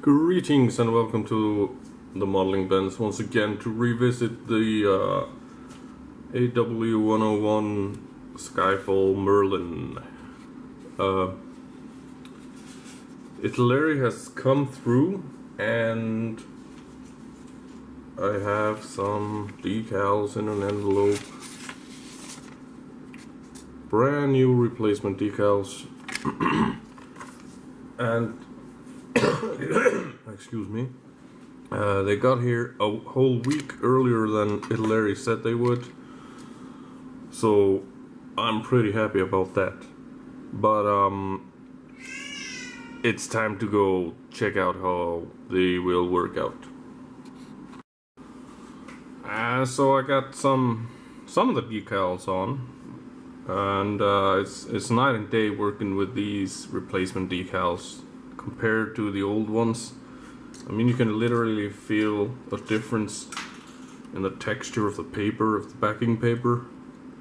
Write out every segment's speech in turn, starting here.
Greetings and welcome to the Modeling Bends once again to revisit the AW101 Skyfall Merlin. Italeri has come through and I have some decals in an envelope. Brand new replacement decals. And excuse me, they got here a whole week earlier than Italeri said they would, so I'm pretty happy about that. But it's time to go check out how they will work out. So I got some of the decals on, and it's night and day working with these replacement decals compared to the old ones. I mean, you can literally feel a difference in the texture of the paper, of the backing paper.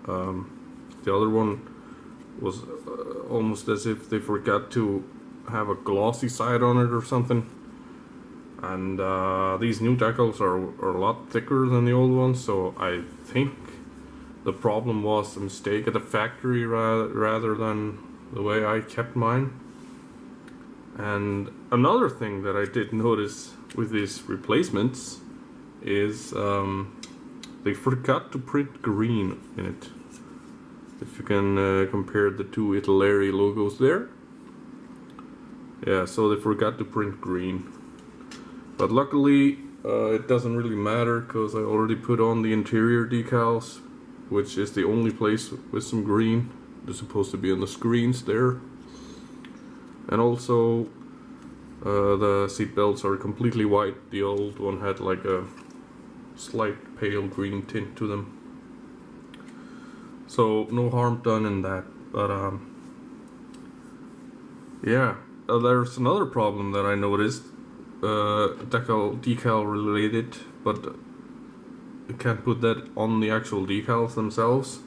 The other one was almost as if they forgot to have a glossy side on it or something. And these new decals are a lot thicker than the old ones, so I think the problem was a mistake at the factory rather than the way I kept mine. And another thing that I did notice with these replacements is they forgot to print green in it. If you can compare the two Italeri logos there. Yeah, so they forgot to print green. But luckily it doesn't really matter because I already put on the interior decals, which is the only place with some green. They're supposed to be on the screens there. And also the seat belts are completely white. The old one had like a slight pale green tint to them. So no harm done in that. But yeah, there's another problem that I noticed, decal related, but you can't put that on the actual decals themselves.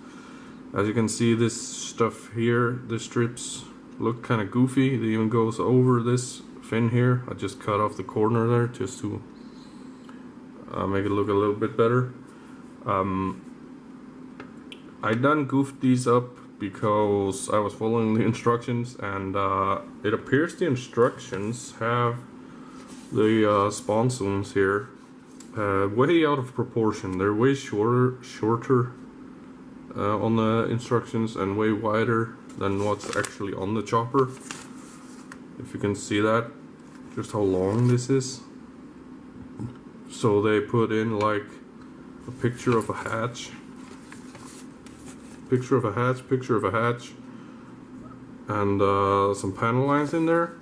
As you can see, this stuff here, the strips look kind of goofy. It even goes over this fin here. I just cut off the corner there just to make it look a little bit better. I done goofed these up because I was following the instructions, and it appears the instructions have the sponsons here way out of proportion. They're way shorter on the instructions and way wider than what's actually on the chopper. If you can see that, just how long this is. So they put in like a picture of a hatch, picture of a hatch, and some panel lines in there.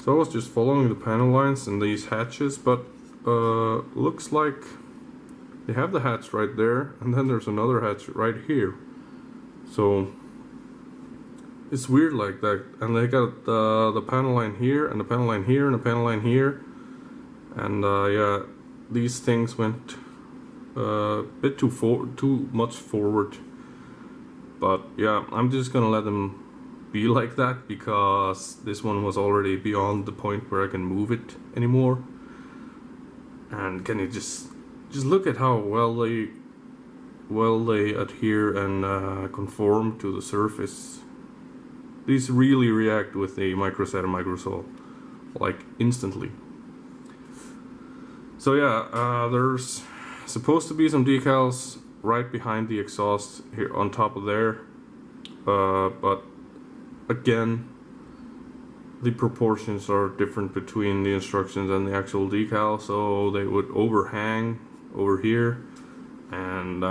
So I was just following the panel lines and these hatches, but looks like they have the hatch right there, and then there's another hatch right here. So it's weird like that. And they got the panel line here, and the panel line here, and the panel line here. And yeah, these things went a bit too much forward. But yeah, I'm just gonna let them be like that because this one was already beyond the point where I can move it anymore. And can you just look at how well they adhere and conform to the surface. These really react with the microset and microsol like instantly. So yeah, there's supposed to be some decals right behind the exhaust here on top of there, but again, the proportions are different between the instructions and the actual decal, so they would overhang over here. And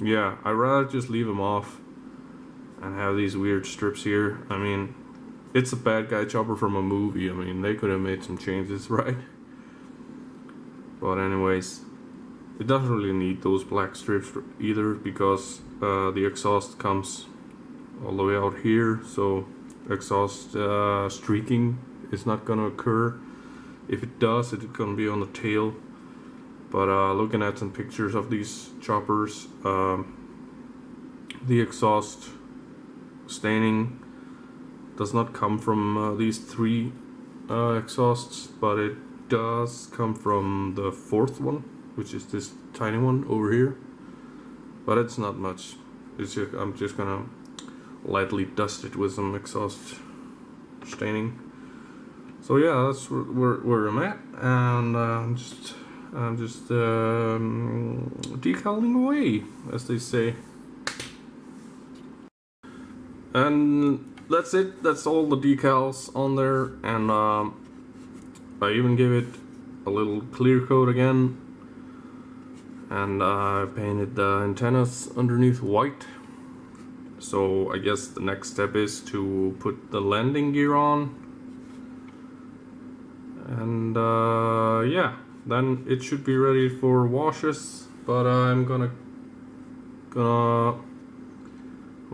yeah, I'd rather just leave them off and have these weird strips here. I mean, it's a bad guy chopper from a movie. I mean, they could have made some changes, right? But anyways, it doesn't really need those black strips either because the exhaust comes all the way out here, so exhaust streaking is not gonna occur. If it does, it's gonna be on the tail. But looking at some pictures of these choppers, the exhaust staining does not come from these three exhausts, but it does come from the fourth one, which is this tiny one over here, but it's not much. It's just, I'm just gonna lightly dust it with some exhaust staining. So yeah, that's where I'm at, and I'm just decaling away, as they say. And that's it. That's all the decals on there, and I even gave it a little clear coat again, and I painted the antennas underneath white. So I guess the next step is to put the landing gear on, and yeah, then it should be ready for washes. But I'm gonna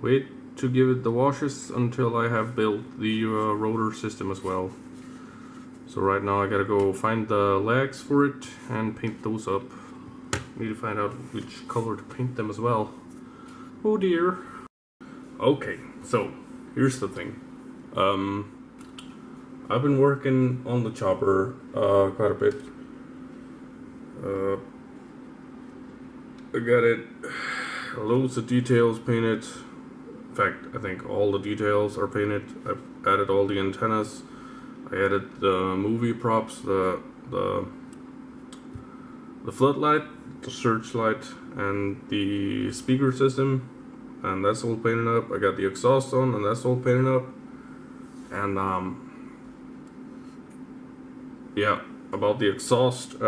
wait to give it the washes until I have built the rotor system as well. So right now I gotta go find the legs for it and paint those up. Need to find out which color to paint them as well. Oh dear. Okay, so here's the thing. I've been working on the chopper quite a bit. I got it loads of details painted. In fact, I think all the details are painted. I've added all the antennas. I added the movie props, the floodlight, the searchlight, and the speaker system, and that's all painted up. I got the exhaust on, and that's all painted up. And yeah, about the exhaust,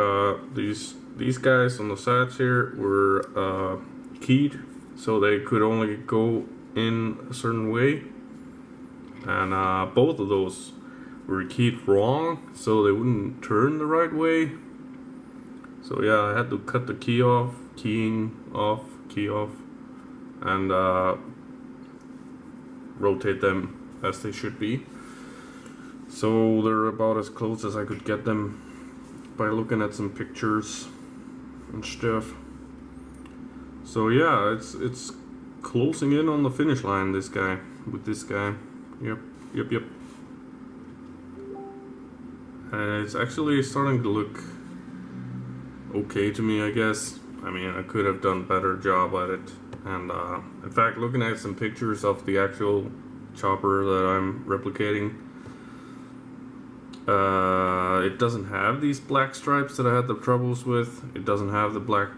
these guys on the sides here were keyed, so they could only go in a certain way, and both of those were keyed wrong, so they wouldn't turn the right way. So yeah, I had to cut the key off, key off, and rotate them as they should be. So they're about as close as I could get them by looking at some pictures and stuff. So yeah, it's closing in on the finish line, with this guy. Yep. And it's actually starting to look okay to me, I guess. I mean, I could have done a better job at it. And in fact, looking at some pictures of the actual chopper that I'm replicating, it doesn't have these black stripes that I had the troubles with. It doesn't have the black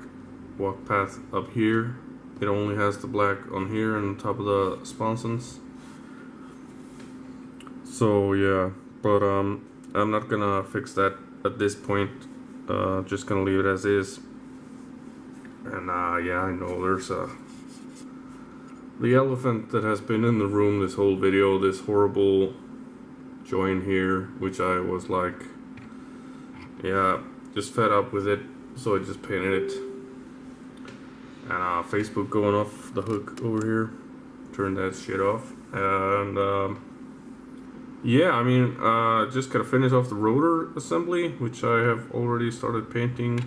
walk path up here. It only has the black on here and on top of the sponsons. So yeah, but I'm not gonna fix that at this point. Just gonna leave it as is. And yeah, I know there's the elephant that has been in the room this whole video, this horrible join here, which I was like, yeah, just fed up with it, so I just painted it. And Facebook going off the hook over here, turn that shit off. And yeah, I mean, just gotta finish off the rotor assembly, which I have already started painting.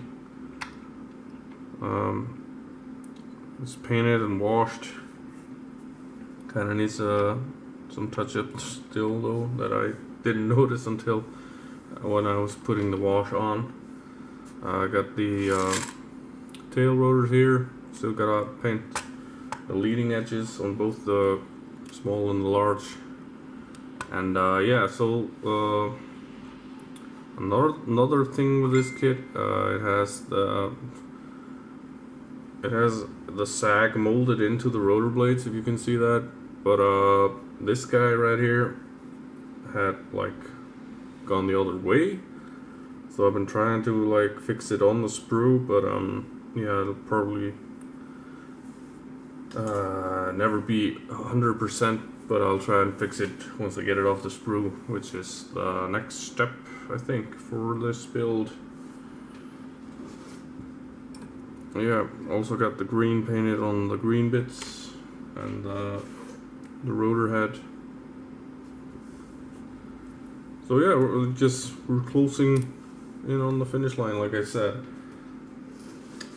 It's painted and washed. Kinda needs some touch-ups still though, that I didn't notice until when I was putting the wash on. I got the tail rotors here. Still gotta paint the leading edges on both the small and the large. And yeah, so another thing with this kit, it has the sag molded into the rotor blades, if you can see that. But this guy right here had like gone the other way, so I've been trying to like fix it on the sprue, but yeah, it'll probably never be 100%, but I'll try and fix it once I get it off the sprue, which is the next step, I think, for this build. Yeah, also got the green painted on the green bits and the rotor head. So yeah, we're closing in on the finish line, like I said.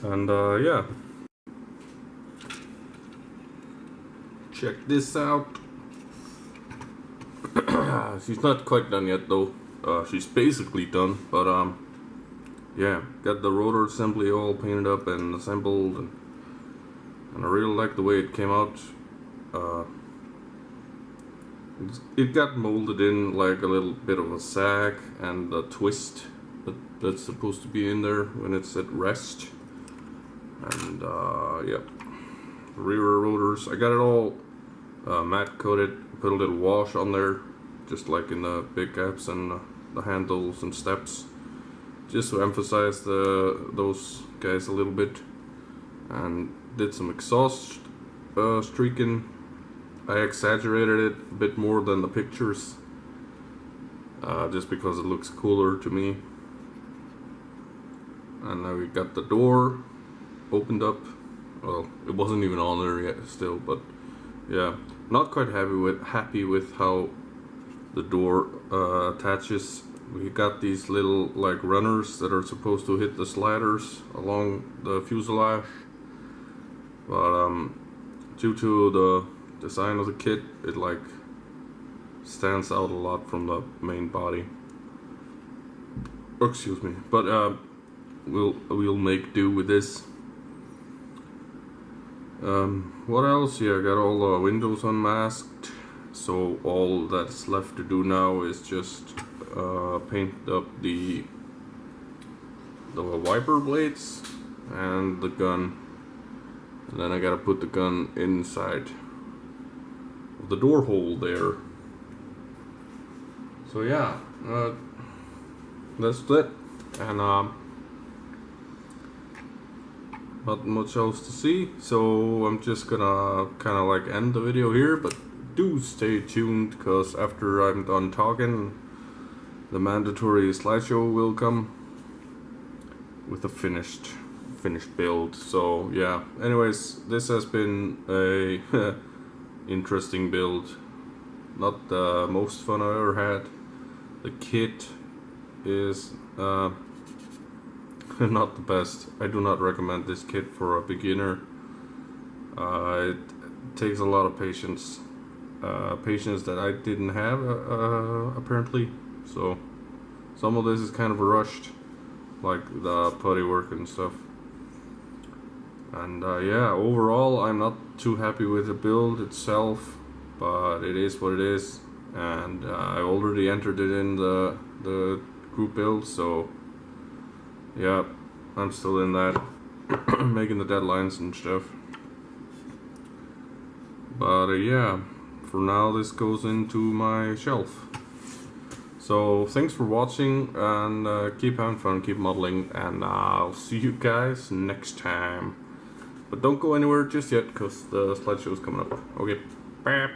And yeah, check this out. She's not quite done yet though. she's basically done, but yeah, got the rotor assembly all painted up and assembled, and I really like the way it came out. It got molded in like a little bit of a sag and a twist that's supposed to be in there when it's at rest. And yeah, rear rotors, I got it all matte coated, put a little wash on there, just like in the big gaps and the handles and steps, just to emphasize those guys a little bit. And did some exhaust streaking. I exaggerated it a bit more than the pictures, just because it looks cooler to me. And now we got the door opened up. Well, it wasn't even on there yet still, but yeah, not quite happy with how the door attaches. We got these little like runners that are supposed to hit the sliders along the fuselage, but due to the design of the kit, it like stands out a lot from the main body. Excuse me, but we'll make do with this. What else? Yeah, I got all the windows unmasked, so all that's left to do now is just paint up the wiper blades and the gun, and then I gotta put the gun inside the door hole there. So yeah, that's it, and not much else to see, so I'm just gonna kind of like end the video here, but do stay tuned, because after I'm done talking, the mandatory slideshow will come with a finished build. So yeah, anyways, this has been a interesting build, not the most fun I ever had. The kit is not the best. I do not recommend this kit for a beginner. It takes a lot of patience that I didn't have apparently, so some of this is kind of rushed, like the putty work and stuff. And yeah, overall I'm not too happy with the build itself, but it is what it is, and I already entered it in the group build, so yeah, I'm still in that, making the deadlines and stuff. But yeah, for now this goes into my shelf. So thanks for watching, and keep having fun, keep modeling, and I'll see you guys next time. But don't go anywhere just yet, because the slideshow is coming up. Okay, bye.